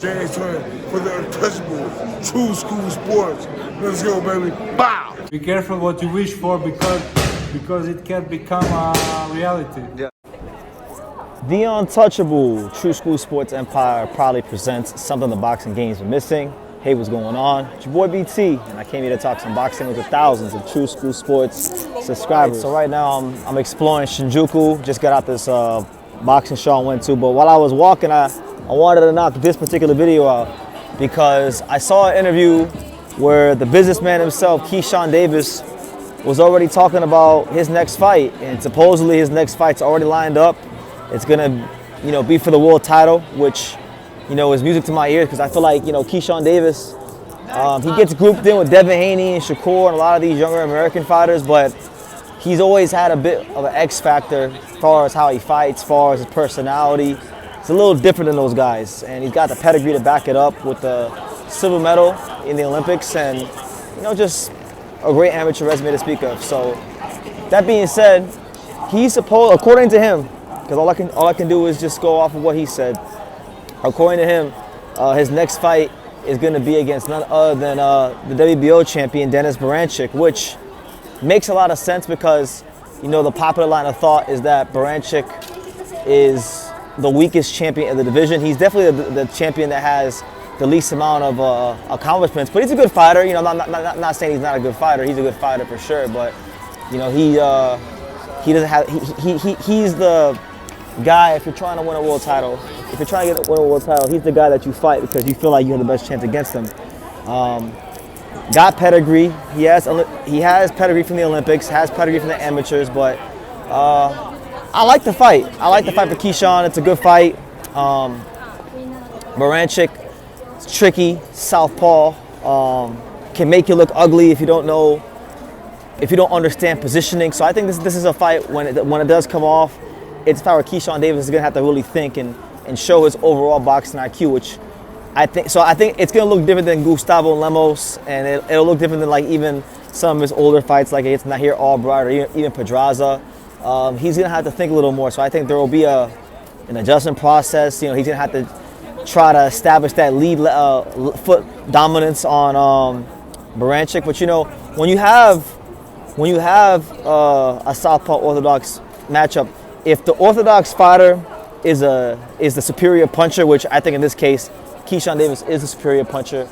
James Turner for the untouchable true school sports. Let's go, baby. Bow! Be careful what you wish for because it can become a reality. Yeah. The untouchable True School Sports Empire proudly presents something the boxing games are missing. Hey, what's going on? It's your boy BT, and I came here to talk some boxing with the thousands of True School Sports subscribers. So right now I'm exploring Shinjuku. Just got out this boxing show I went to, but while I was walking, I wanted to knock this particular video out because I saw an interview where the businessman himself, Keyshawn Davis, was already talking about his next fight, and supposedly his next fight's already lined up. It's gonna, be for the world title, which, is music to my ears because I feel like, Keyshawn Davis, he gets grouped in with Devin Haney and Shakur and a lot of these younger American fighters, but he's always had a bit of an X factor as far as how he fights, as far as his personality. It's a little different than those guys, and he's got the pedigree to back it up with the silver medal in the Olympics and, just a great amateur resume to speak of. So that being said, he's supposed, according to him, because all I can do is just go off of what he said. According to him, his next fight is going to be against none other than the WBO champion Denis BERINCHYK, which makes a lot of sense because, the popular line of thought is that Baranchyk is the weakest champion of the division. He's definitely the champion that has the least amount of accomplishments, but he's a good fighter. I'm not saying he's not a good fighter. He's a good fighter for sure, but he doesn't have. He's the guy. If you're trying to win a world title, if you're trying to win a world title, he's the guy that you fight because you feel like you have the best chance against him. Got pedigree. He has pedigree from the Olympics. Has pedigree from the amateurs, but I like the fight. I like the fight for Keyshawn. It's a good fight. Baranchyk, it's tricky, southpaw, can make you look ugly if you don't understand positioning. So I think this is a fight when it does come off. It's a fight where Keyshawn Davis is gonna have to really think and show his overall boxing IQ, which I think it's gonna look different than Gustavo Lemos, and it'll look different than like even some of his older fights, like it's Nahir Albright or even Pedraza. He's gonna have to think a little more. So I think there will be an adjustment process. He's gonna have to try to establish that lead foot dominance on Baranchyk. But when you have a southpaw orthodox matchup, if the orthodox fighter is the superior puncher, which I think in this case Keyshawn Davis is the superior puncher,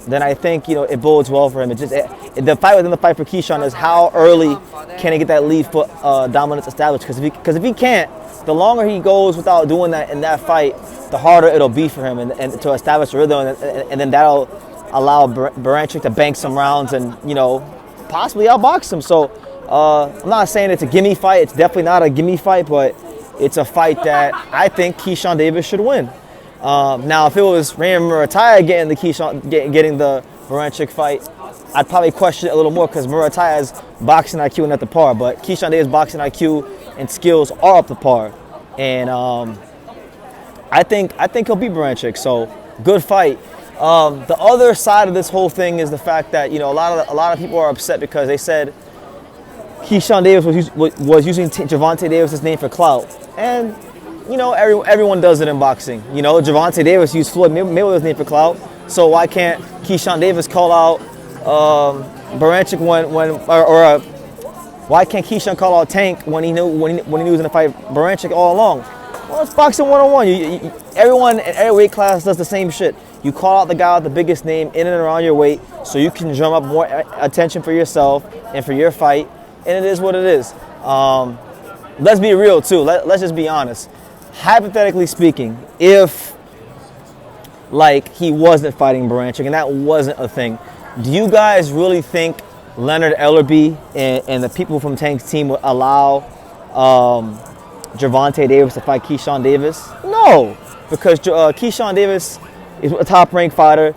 then I think it bodes well for him. The fight within the fight for Keyshawn is how early can he get that lead foot dominance established? Because if he can't, the longer he goes without doing that in that fight, the harder it'll be for him and to establish a rhythm, and then that'll allow Baranchyk to bank some rounds and possibly outbox him. So I'm not saying it's a gimme fight. It's definitely not a gimme fight, but it's a fight that I think Keyshawn Davis should win. Now, if it was Ram Murataya getting the Baranchyk fight, I'd probably question it a little more because Murataya's boxing IQ and at the par, but Keyshawn Davis' boxing IQ and skills are up to par, and I think he'll beat Baranchyk. So good fight. The other side of this whole thing is the fact that a lot of people are upset because they said Keyshawn Davis was using Gervonta Davis' name for clout, and everyone does it in boxing. Gervonta Davis used Floyd Mayweather's name for clout, so why can't Keyshawn Davis call out Baranchyk why can't Keyshawn call out Tank when he knew when he was going to fight Baranchyk all along? Well, it's boxing 101. Everyone in every weight class does the same shit. You call out the guy with the biggest name in and around your weight so you can drum up more attention for yourself and for your fight, and it is what it is. Let's be real too. Let's just be honest. Hypothetically speaking, if he wasn't fighting Baranchyk and that wasn't a thing, do you guys really think Leonard Ellerbe and the people from Tank's team would allow Gervonta Davis to fight Keyshawn Davis? No, because Keyshawn Davis is a top-ranked fighter.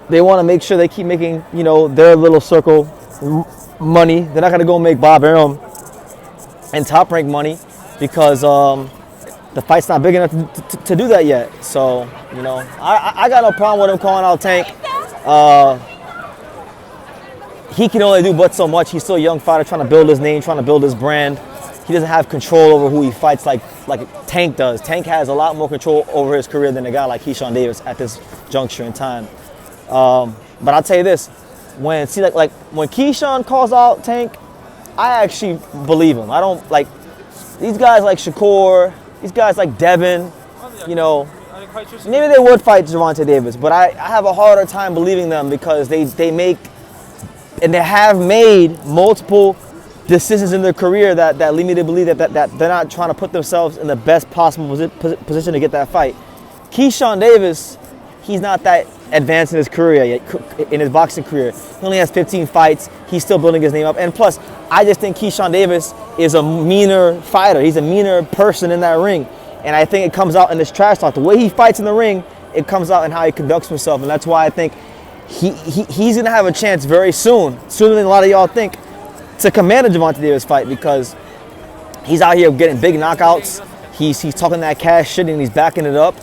They want to make sure they keep making their little circle money. They're not going to go make Bob Arum and top-ranked money because the fight's not big enough to do that yet. So I got no problem with him calling out Tank. He can only do but so much. He's still a young fighter trying to build his name, trying to build his brand. He doesn't have control over who he fights like Tank does. Tank has a lot more control over his career than a guy like Keyshawn Davis at this juncture in time. But I'll tell you this: when Keyshawn calls out Tank, I actually believe him. I don't like these guys like Shakur, these guys like Devin. You know, maybe they would fight Gervonta Davis, but I have a harder time believing them because they make and they have made multiple decisions in their career that lead me to believe that they're not trying to put themselves in the best possible position to get that fight. Keyshawn Davis, he's not that advanced in his career yet, in his boxing career. He only has 15 fights. He's still building his name up. And plus, I just think Keyshawn Davis is a meaner fighter. He's a meaner person in that ring. And I think it comes out in this trash talk. The way he fights in the ring, it comes out in how he conducts himself. And that's why I think he's going to have a chance very soon, sooner than a lot of y'all think, to command a Gervonta Davis fight because he's out here getting big knockouts. He's talking that cash shit and he's backing it up.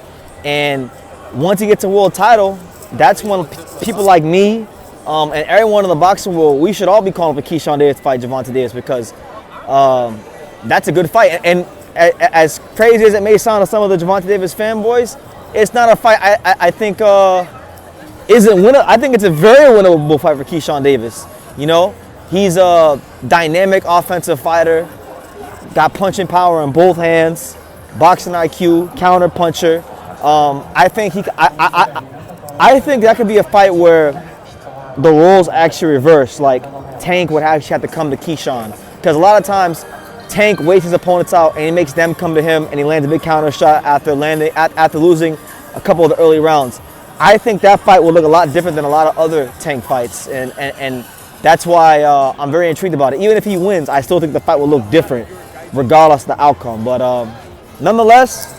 And once he gets a world title, that's when people like me and everyone in the boxing world, we should all be calling for Keyshawn Davis to fight Gervonta Davis because that's a good fight. And as crazy as it may sound to some of the Gervonta Davis fanboys, it's not a fight I think isn't winnable. I think it's a very winnable fight for Keyshawn Davis. You know, he's a dynamic offensive fighter, got punching power in both hands, boxing IQ, counter puncher. I think I think that could be a fight where the roles actually reverse. Like Tank would actually have to come to Keyshawn because a lot of times Tank waits his opponents out and he makes them come to him and he lands a big counter shot after losing a couple of the early rounds. I think that fight will look a lot different than a lot of other Tank fights, and that's why I'm very intrigued about it. Even if he wins, I still think the fight will look different, regardless of the outcome. But nonetheless,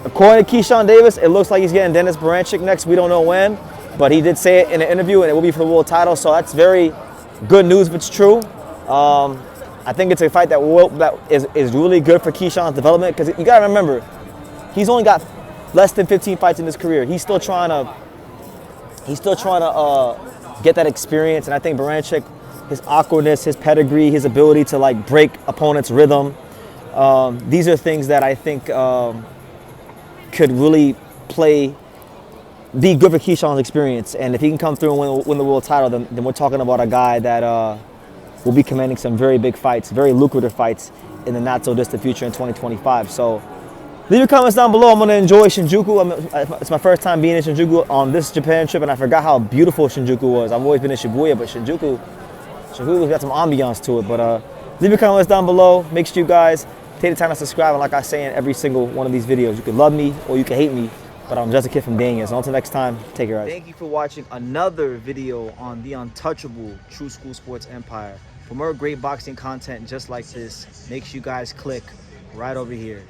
according to Keyshawn Davis, it looks like he's getting Denis BERINCHYK next. We don't know when, but he did say it in an interview, and it will be for the world title. So that's very good news if it's true. I think it's a fight that is really good for Keyshawn's development because you got to remember, he's only got less than 15 fights in his career. He's still trying to get that experience, and I think Baranchyk, his awkwardness, his pedigree, his ability to like break opponents' rhythm, these are things that I think could really be good for Keyshawn's experience. And if he can come through and win the world title, then we're talking about a guy that will be commanding some very big fights, very lucrative fights in the not so distant future in 2025. So leave your comments down below. I'm going to enjoy Shinjuku. It's my first time being in Shinjuku on this Japan trip, and I forgot how beautiful Shinjuku was. I've always been in Shibuya, but Shinjuku's got some ambiance to it. But leave your comments down below. Make sure you guys take the time to subscribe. And like I say in every single one of these videos, you can love me or you can hate me, but I'm just a kid from Daniel. So until next time, take care, guys. Thank you for watching another video on the untouchable True School Sports Empire. For more great boxing content just like this, make sure you guys click right over here.